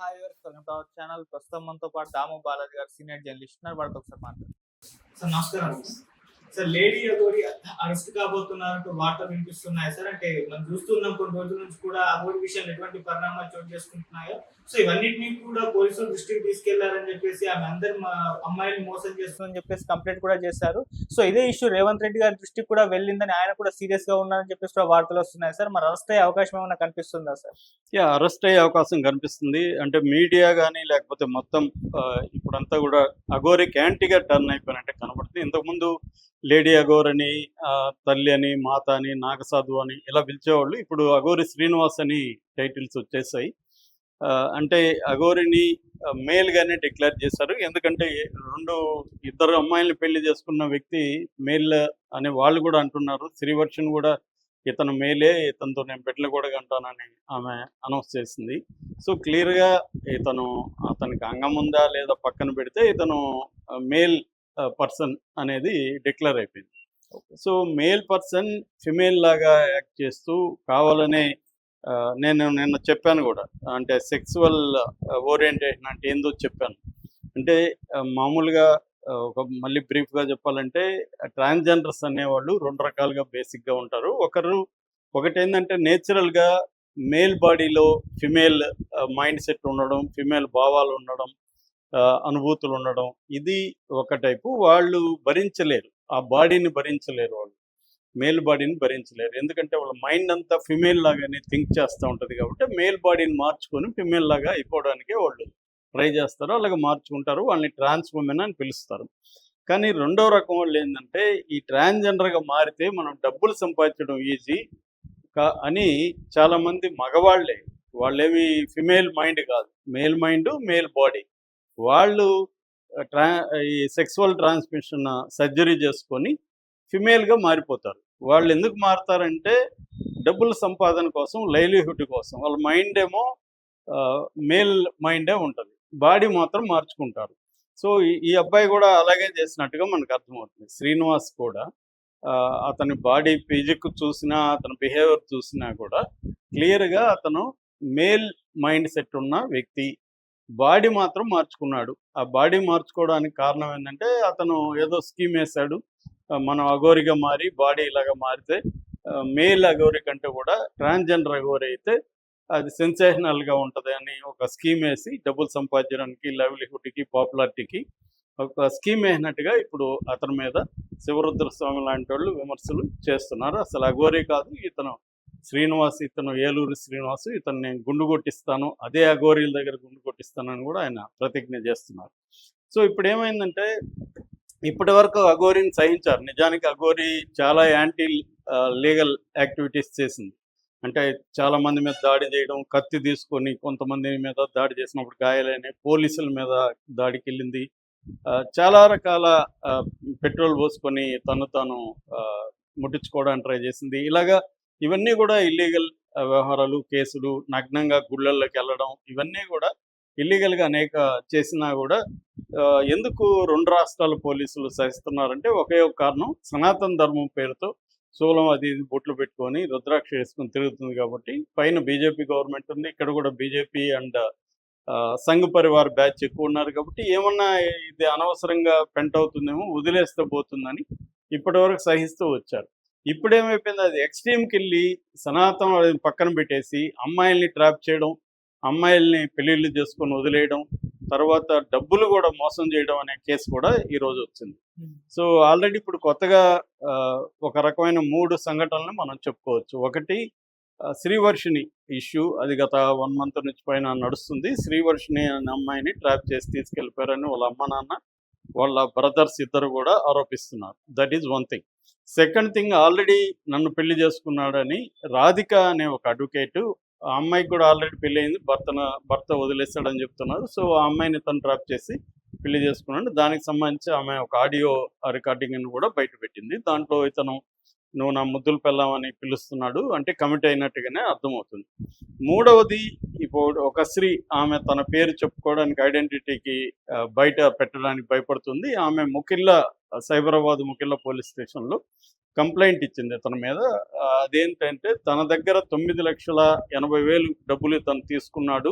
Hi viewers, welcome to our channel. ప్రస్తుతం మనతో పాటు దాము బాలాజీ గారు, సీనియర్ జర్నలిస్ట్ ఉన్నారు. వారితో ఒకసారి మాట్లాడదాం. సార్ నమస్కారం. సార్ లేడీ అఘోరి అరెస్ట్ కాబోతున్నారంటూ వార్తలు వినిపిస్తున్నాయి సార్. అంటే మనం చూస్తున్నాం కొన్ని రోజుల నుంచి కూడా అఘోరి విషయంలో ఎటువంటి పరిణామాలు చోటు చేసుకుంటున్నాయో. సో ఇవన్నిటినీ కూడా పోలీసులు దృష్టికి తీసుకెళ్లారని చెప్పేసి ఆమె అందరు మా అమ్మాయిని మోసం చేస్తుందని చెప్పేసి కంప్లైంట్ కూడా చేశారు. సో ఇదే ఇష్యూ రేవంత్ రెడ్డి గారి దృష్టికి కూడా వెళ్ళిందని, ఆయన కూడా సీరియస్ గా ఉన్నారని చెప్పేసి కూడా వార్తలు వస్తున్నాయి సార్. మరి అరెస్ట్ అయ్యే అవకాశం ఏమైనా కనిపిస్తుందా సార్? అరెస్ట్ అయ్యే అవకాశం కనిపిస్తుంది. అంటే మీడియా గానీ లేకపోతే మొత్తం ఇప్పుడంతా గూడా అఘోరికి యాంటీగా టర్న్ అయిపోయినట్టే కనబడుతుంది. ఇంతకుముందు లేడీ అఘోర్ అని, తల్లి అని, మాత అని, నాగసాధు అని ఇలా పిలిచేవాళ్ళు. ఇప్పుడు అఘోరి శ్రీనివాస్ అని టైటిల్స్ వచ్చేసాయి. అంటే అఘోరిని మేల్‌గానే డిక్లేర్ చేశారు. ఎందుకంటే ఇద్దరు అమ్మాయిల్ని పెళ్లి చేసుకున్న వ్యక్తి మేల్ అని వాళ్ళు గూడా అంటున్నారు. శ్రీవర్షిని గూడా ఇతను మేలే, ఇతనితో నేను బిడ్డలు కూడా కంటానని ఆమె అనౌన్స్ చేసింది. సో క్లియర్‌గా అతనికి అంగం ఉందా లేదా పక్కన పెడితే ఇతను మేల్ పర్సన్ అనేది డిక్లేర్ అయిపోయింది. సో మేల్ పర్సన్ ఫిమేల్ లాగా యాక్ట్ చేస్తూ కావాలనే నేను నిన్న చెప్పాను కూడా. అంటే సెక్సువల్ ఓరియంటేషన్ అంటే ఏందో చెప్పాను. అంటే మామూలుగా మళ్ళీ బ్రీఫ్గా చెప్పాలంటే ట్రాన్స్జెండర్స్ అనేవాళ్ళు రెండు రకాలుగా బేసిక్గా ఉంటారు. ఒకటేంటంటే నేచురల్గా మేల్ బాడీలో ఫిమేల్ మైండ్ సెట్ ఉండడం, ఫిమేల్ భావాలు ఉండడం, అనుభూతులు ఉండడం, ఇది ఒక టైపు. వాళ్ళు భరించలేరు, ఆ బాడీని భరించలేరు, వాళ్ళు మేల్ బాడీని భరించలేరు. ఎందుకంటే వాళ్ళ మైండ్ అంతా ఫిమేల్ లాగానే థింక్ చేస్తూ ఉంటుంది. కాబట్టి మేల్ బాడీని మార్చుకొని ఫిమేల్ లాగా అయిపోవడానికే వాళ్ళు ట్రై చేస్తారు, అలాగే మార్చుకుంటారు. వాళ్ళని ట్రాన్స్ ఉమెన్ అని పిలుస్తారు. కానీ రెండో రకం వాళ్ళు ఏంటంటే ఈ ట్రాన్స్జెండర్గా మారితే మనం డబ్బులు సంపాదించడం ఈజీ అని చాలామంది మగవాళ్ళే, వాళ్ళేమి ఫిమేల్ మైండ్ కాదు, మేల్ మైండ్ మేల్ బాడీ, వాళ్ళు ఈ సెక్సువల్ ట్రాన్స్మిషన్ సర్జరీ చేసుకొని ఫిమేల్గా మారిపోతారు. వాళ్ళు ఎందుకు మారుతారంటే డబ్బుల సంపాదన కోసం, లైవ్లీహుడ్ కోసం. వాళ్ళ మైండ్ ఏమో మేల్ మైండే ఉంటుంది, బాడీ మాత్రం మార్చుకుంటారు. సో ఈ అబ్బాయి కూడా అలాగే చేసినట్టుగా మనకు అర్థమవుతుంది. శ్రీనివాస్ కూడా అతని బాడీ ఫిజిక్ చూసినా, అతని బిహేవియర్ చూసినా కూడా క్లియర్గా అతను మేల్ మైండ్ సెట్ ఉన్న వ్యక్తి. బాడీ మాత్రం మార్చుకున్నాడు. ఆ బాడీ మార్చుకోవడానికి కారణం ఏంటంటే అతను ఏదో స్కీమ్ వేశాడు. మనం అఘోరిగా మారి బాడీ ఇలాగా మారితే మేల్ అఘోరి కంటే కూడా ట్రాన్స్జెండర్ అఘోరి అయితే అది సెన్సేషనల్గా ఉంటుంది అని ఒక స్కీమ్ వేసి డబ్బులు సంపాదించడానికి, లైవ్లీహుడ్కి, పాపులారిటీకి ఒక స్కీమ్ వేసినట్టుగా ఇప్పుడు అతని మీద శివరుద్ర స్వామి లాంటి వాళ్ళు విమర్శలు చేస్తున్నారు. అసలు అఘోరి కాదు ఇతను, శ్రీనివాస్, ఇతను ఏలూరు శ్రీనివాస్, ఇతను నేను గుండు కొట్టిస్తాను, అదే అఘోరీల దగ్గర గుండు కొట్టిస్తానని కూడా ఆయన ప్రతిజ్ఞ చేస్తున్నారు. సో ఇప్పుడు ఏమైందంటే ఇప్పటి వరకు అఘోరిని సహించారు. నిజానికి అఘోరి చాలా యాంటీ లీగల్ యాక్టివిటీస్ చేసింది. అంటే చాలామంది మీద దాడి చేయడం, కత్తి తీసుకొని కొంతమంది మీద దాడి చేసినప్పుడు గాయాలైన, పోలీసుల మీద దాడికి వెళ్ళింది, చాలా రకాల పెట్రోల్ పోసుకొని తాను ముట్టించుకోవడానికి ట్రై చేసింది. ఇలాగా ఇవన్నీ కూడా ఇల్లీగల్ వ్యవహారాలు, కేసులు, నగ్నంగా గుళ్ళల్లోకి వెళ్ళడం, ఇవన్నీ కూడా ఇల్లీగల్గా అనేక చేసినా కూడా ఎందుకు రెండు రాష్ట్రాల పోలీసులు సహిస్తున్నారంటే ఒకే ఒక కారణం, సనాతన ధర్మం పేరుతో శూలం అది బొట్లు పెట్టుకొని రుద్రాక్ష వేసుకొని తిరుగుతుంది కాబట్టి. పైన బీజేపీ గవర్నమెంట్ ఉంది, ఇక్కడ కూడా BJP and Sangh Parivar batch ఎక్కువ ఉన్నారు కాబట్టి ఏమన్నా ఇది అనవసరంగా పెంట్ అవుతుందేమో, వదిలేస్తే పోతుందని ఇప్పటి వరకు సహిస్తూ వచ్చారు. ఇప్పుడేమైపోయింది, అది ఎక్స్ట్రీమ్కి వెళ్ళి సనాతనం పక్కన పెట్టేసి అమ్మాయిల్ని ట్రాప్ చేయడం, అమ్మాయిల్ని పెళ్ళిళ్ళు చేసుకొని వదిలేయడం, తర్వాత డబ్బులు కూడా మోసం చేయడం అనే కేసు కూడా ఈరోజు వచ్చింది. సో ఆల్రెడీ ఇప్పుడు కొత్తగా ఒక రకమైన 3 సంఘటనలు మనం చెప్పుకోవచ్చు. ఒకటి శ్రీవర్షిని ఇష్యూ, అది గత 1 మంత్ నుంచి పైన నడుస్తుంది. శ్రీవర్షిని అనే అమ్మాయిని ట్రాప్ చేసి తీసుకెళ్ళిపోయారని వాళ్ళ అమ్మ నాన్న, వాళ్ళ బ్రదర్స్ ఇద్దరు కూడా ఆరోపిస్తున్నారు. That is one thing. Second thing, already నన్ను పెళ్లి చేసుకున్నాడని రాధిక అనే ఒక అడ్వకేటు, ఆ అమ్మాయికి కూడా ఆల్రెడీ పెళ్ళి అయింది, భర్త వదిలేస్తాడని చెప్తున్నారు. సో ఆ అమ్మాయిని తను ట్రాప్ చేసి పెళ్లి చేసుకున్నాడు. దానికి సంబంధించి ఆమె ఒక ఆడియో రికార్డింగ్ కూడా బయట పెట్టింది. దాంట్లో ఇతను నువ్వు నా ముద్దులు పెళ్ళామని పిలుస్తున్నాడు అంటే కమిట్ అయినట్టుగానే అర్థమవుతుంది. మూడవది, ఇప్పుడు ఒక స్త్రీ, ఆమె తన పేరు చెప్పుకోవడానికి, ఐడెంటిటీకి బయట పెట్టడానికి భయపడుతుంది. ఆమె సైబరాబాద్ ముకిల్లా పోలీస్ స్టేషన్లో కంప్లైంట్ ఇచ్చింది తన మీద. అదేంటంటే తన దగ్గర 9,80,000 డబ్బులు తను తీసుకున్నాడు,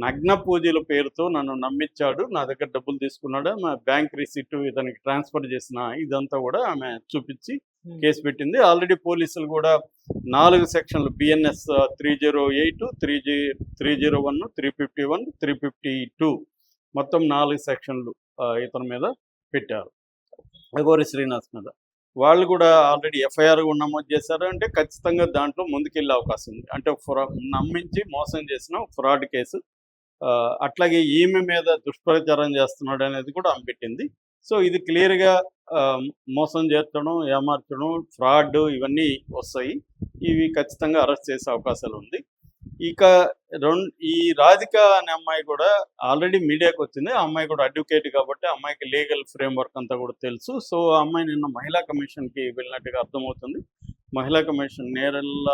నగ్న పూజల పేరుతో నన్ను నమ్మించాడు, నా దగ్గర డబ్బులు తీసుకున్నాడు, నా బ్యాంక్ రిసిప్ట్ ఇతనికి ట్రాన్స్ఫర్ చేసిన ఇదంతా కూడా ఆమె చూపించి కేసు పెట్టింది. ఆల్రెడీ పోలీసులు కూడా 4 సెక్షన్లు బిఎన్ఎస్ 308, 301, 351, 352 మొత్తం 4 సెక్షన్లు ఇతని మీద పెట్టారు, అఘోరి శ్రీనివాస్ మీద. వాళ్ళు కూడా ఆల్రెడీ ఎఫ్ఐఆర్ కూడా నమోదు చేశారు. అంటే ఖచ్చితంగా దాంట్లో ముందుకెళ్ళే అవకాశం ఉంది. అంటే నమ్మించి మోసం చేసిన ఫ్రాడ్ కేసు. అట్లాగే ఈమె మీద దుష్ప్రచారం చేస్తున్నాడు అనేది కూడా ఆమె పెట్టింది. సో ఇది క్లియర్గా మోసం చేర్చడం, ఏమార్చడం, ఫ్రాడ్ ఇవన్నీ వస్తాయి. ఇవి ఖచ్చితంగా అరెస్ట్ చేసే అవకాశాలు ఉంది. ఇక ఈ రాధిక అనే అమ్మాయి కూడా ఆల్రెడీ మీడియాకి వచ్చింది. ఆ అమ్మాయి కూడా అడ్వకేట్ కాబట్టి ఆ అమ్మాయికి లీగల్ ఫ్రేమ్వర్క్ అంతా కూడా తెలుసు. సో ఆ అమ్మాయి నిన్న మహిళా కమిషన్కి వెళ్ళినట్టుగా అర్థమవుతుంది. మహిళా కమిషన్ నేరల్ల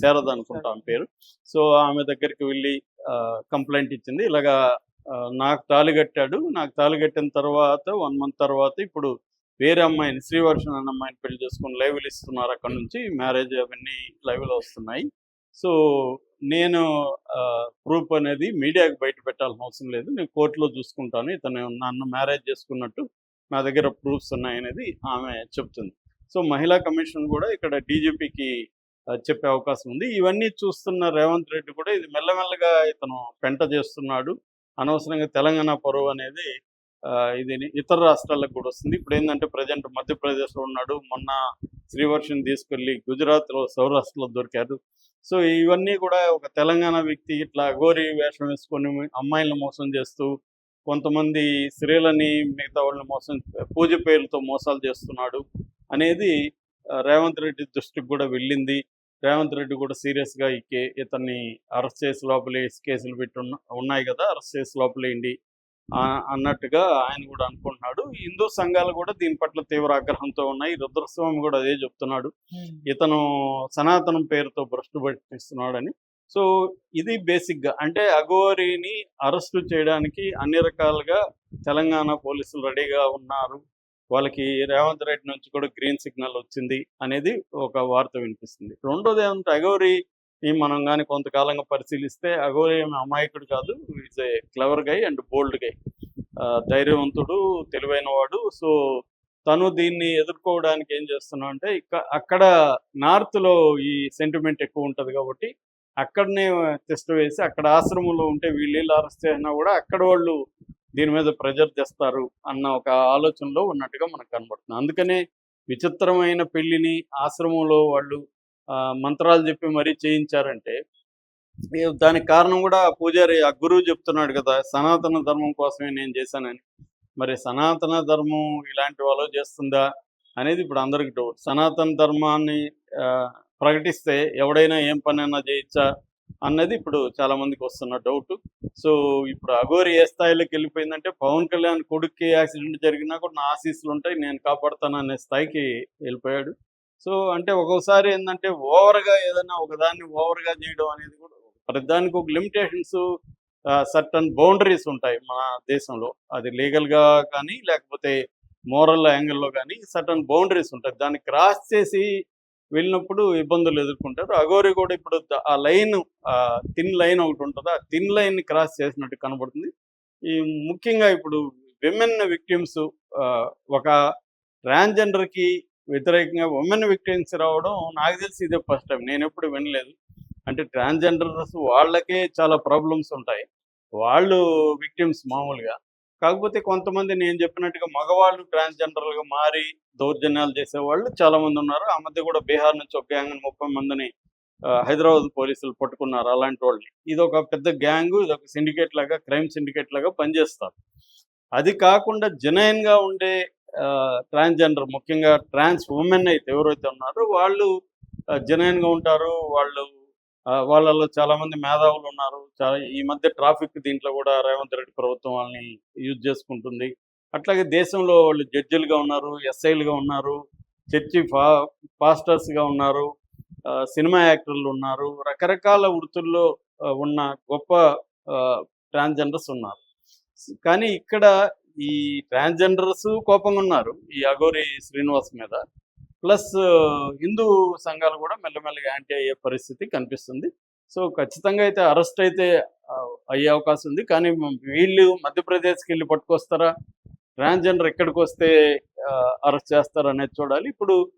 శారద అనుకుంటా ఆమె పేరు. సో ఆమె దగ్గరికి వెళ్ళి కంప్లైంట్ ఇచ్చింది. ఇలాగా నాకు తాళి కట్టాడు, నాకు తాళి కట్టిన తర్వాత 1 month తర్వాత ఇప్పుడు వేరే అమ్మాయిని, శ్రీవర్షన్ అనే అమ్మాయిని పెళ్లి చేసుకుని లైవ్లు ఇస్తున్నారు. అక్కడ నుంచి మ్యారేజ్ అవన్నీ లైవ్లో వస్తున్నాయి. సో నేను ప్రూఫ్ అనేది మీడియాకి బయట పెట్టాల్సిన అవసరం లేదు, నేను కోర్టులో చూసుకుంటాను, ఇతను నన్ను మ్యారేజ్ చేసుకున్నట్టు నా దగ్గర ప్రూఫ్స్ ఉన్నాయనేది ఆమె చెప్తుంది. సో మహిళా కమిషన్ కూడా ఇక్కడ డీజీపీకి చెప్పే అవకాశం ఉంది. ఇవన్నీ చూస్తున్న రేవంత్ రెడ్డి కూడా ఇది మెల్లమెల్లగా ఇతను పెంట చేస్తున్నాడు, అనవసరంగా తెలంగాణ పరువు అనేది ఇది ఇతర రాష్ట్రాలకు కూడా వస్తుంది. ఇప్పుడు ఏంటంటే ప్రజెంట్ మధ్యప్రదేశ్లో ఉన్నాడు, మొన్న శ్రీవర్షిని తీసుకెళ్ళి గుజరాత్లో సౌరాష్ట్రలో దొరికారు. సో ఇవన్నీ కూడా ఒక తెలంగాణ వ్యక్తి ఇట్లా అఘోరి వేషం వేసుకొని అమ్మాయిలను మోసం చేస్తూ, కొంతమంది స్త్రీలని మిగతా వాళ్ళని మోసం, పూజ పేర్లతో మోసాలు చేస్తున్నాడు అనేది రేవంత్ రెడ్డి దృష్టికి కూడా వెళ్ళింది. రేవంత్ రెడ్డి కూడా సీరియస్గా ఇతన్ని అరెస్ట్ చేసి లోపలే కేసులు పెట్టి ఉన్నాయి కదా, అరెస్ట్ చేసి లోపలేయండి అన్నట్టుగా ఆయన కూడా అనుకుంటున్నాడు. హిందూ సంఘాలు కూడా దీని పట్ల తీవ్ర ఆగ్రహంతో ఉన్నాయి. రుద్రస్వామి కూడా అదే చెప్తున్నాడు, ఇతను సనాతనం పేరుతో భ్రష్టు పట్టిస్తున్నాడని. సో ఇది బేసిక్గా అంటే అఘోరిని అరెస్టు చేయడానికి అన్ని రకాలుగా తెలంగాణ పోలీసులు రెడీగా ఉన్నారు. వాళ్ళకి రేవంత్ రెడ్డి నుంచి కూడా గ్రీన్ సిగ్నల్ వచ్చింది అనేది ఒక వార్త వినిపిస్తుంది. రెండోది ఏమంటే అఘోరిని మనం కానీ కొంతకాలంగా పరిశీలిస్తే అఘోరి అమాయకుడు కాదు, is a clever guy and bold guy, ధైర్యవంతుడు, తెలివైన వాడు. సో తను దీన్ని ఎదుర్కోవడానికి ఏం చేస్తున్నా అంటే అక్కడ నార్త్లో ఈ సెంటిమెంట్ ఎక్కువ ఉంటుంది కాబట్టి అక్కడనే టెస్ట్ వేసి అక్కడ ఆశ్రమంలో ఉంటే వీళ్ళు అరెస్ట్ చేసినా కూడా అక్కడ వాళ్ళు దీని మీద ప్రెజర్ తెస్తారు అన్న ఒక ఆలోచనలో ఉన్నట్టుగా మనకు కనబడుతుంది. అందుకనే విచిత్రమైన పెళ్లిని ఆశ్రమంలో వాళ్ళు మంత్రాలు చెప్పి మరీ చేయించారంటే దానికి కారణం కూడా పూజారి ఆ గురువు చెప్తున్నాడు కదా, సనాతన ధర్మం కోసమే నేను చేశానని. మరి సనాతన ధర్మం ఇలాంటి వాళ్ళు చేస్తుందా అనేది ఇప్పుడు అందరికి డౌట్. సనాతన ధర్మాన్ని ప్రకటిస్తే ఎవడైనా ఏం పనైనా చేయొచ్చా అన్నది ఇప్పుడు చాలా మందికి వస్తున్న డౌట్. సో ఇప్పుడు అఘోరి ఏ స్థాయిలోకి వెళ్ళిపోయిందంటే పవన్ కళ్యాణ్ కొడుక్కి యాక్సిడెంట్ జరిగినా కూడా నా ఆశీస్సులు ఉంటాయి, నేను కాపాడుతాను అనే స్థాయికి వెళ్ళిపోయాడు. సో అంటే ఒక్కోసారి ఏంటంటే ఓవర్గా ఏదైనా ఒకదాన్ని ఓవర్గా చేయడం అనేది కూడా ప్రతిదానికి ఒక లిమిటేషన్స్, సర్టన్ బౌండరీస్ ఉంటాయి మన దేశంలో. అది లీగల్గా కానీ లేకపోతే మోరల్ యాంగిల్లో కానీ సర్టన్ బౌండరీస్ ఉంటాయి. దాన్ని క్రాస్ చేసి వెళ్ళినప్పుడు ఇబ్బందులు ఎదుర్కొంటారు. అఘోరి కూడా ఇప్పుడు ఆ లైన్, థిన్ లైన్ ఒకటి ఉంటుంది, ఆ థిన్ లైన్ని క్రాస్ చేసినట్టు కనబడుతుంది. ఈ ముఖ్యంగా ఇప్పుడు విమెన్ విక్టిమ్స్, ఒక ట్రాన్స్జెండర్కి వ్యతిరేకంగా ఉమెన్ విక్టిమ్స్ రావడం నాకు తెలిసి ఇదే ఫస్ట్ టైం, నేను ఎప్పుడు వినలేదు. అంటే ట్రాన్స్జెండర్స్ వాళ్ళకే చాలా ప్రాబ్లమ్స్ ఉంటాయి, వాళ్ళు విక్టిమ్స్ మామూలుగా. కాకపోతే కొంతమంది నేను చెప్పినట్టుగా మగవాళ్ళు ట్రాన్స్జెండర్లుగా మారి దౌర్జన్యాలు చేసేవాళ్ళు చాలామంది ఉన్నారు. ఆ మధ్య కూడా బీహార్ నుంచి ఒక గ్యాంగ్ 30 మందిని హైదరాబాద్ పోలీసులు పట్టుకున్నారు. అలాంటి వాళ్ళని ఇది ఒక పెద్ద గ్యాంగు, ఇది ఒక సిండికేట్ లాగా, క్రైమ్ సిండికేట్ లాగా పనిచేస్తారు. అది కాకుండా జెన్యూన్గా ఉండే ట్రాన్స్జెండర్, ముఖ్యంగా ట్రాన్స్ ఉమెన్ అయితే ఎవరైతే ఉన్నారో వాళ్ళు జెన్యూన్గా ఉంటారు. వాళ్ళలో చాలామంది మేధావులు ఉన్నారు. ఈ మధ్య ట్రాఫిక్ దీంట్లో కూడా రేవంత్ రెడ్డి ప్రభుత్వం వాళ్ళని యూజ్ చేసుకుంటుంది. అట్లాగే దేశంలో వాళ్ళు జడ్జిలుగా ఉన్నారు, ఎస్ఐలుగా ఉన్నారు, చర్చి పాస్టర్స్గా ఉన్నారు, సినిమా యాక్టర్లు ఉన్నారు, రకరకాల వృత్తుల్లో ఉన్న గొప్ప ట్రాన్స్జెండర్స్ ఉన్నారు. కానీ ఇక్కడ ఈ ట్రాన్స్జెండర్స్ కోపంగా ఉన్నారు ఈ అఘోరి శ్రీనివాస్ మీద. ప్లస్ హిందూ సంఘాలు కూడా మెల్లమెల్లగా యాంటీ అయ్యే పరిస్థితి కనిపిస్తుంది. సో ఖచ్చితంగా అయితే అరెస్ట్ అయితే అయ్యే అవకాశం ఉంది. కానీ వీళ్ళు మధ్యప్రదేశ్‌కి వెళ్ళి పట్టుకొస్తారా, ట్రాన్స్‌జెండర్ ఇక్కడికి వస్తే అరెస్ట్ చేస్తారా అనేది చూడాలి. ఇప్పుడు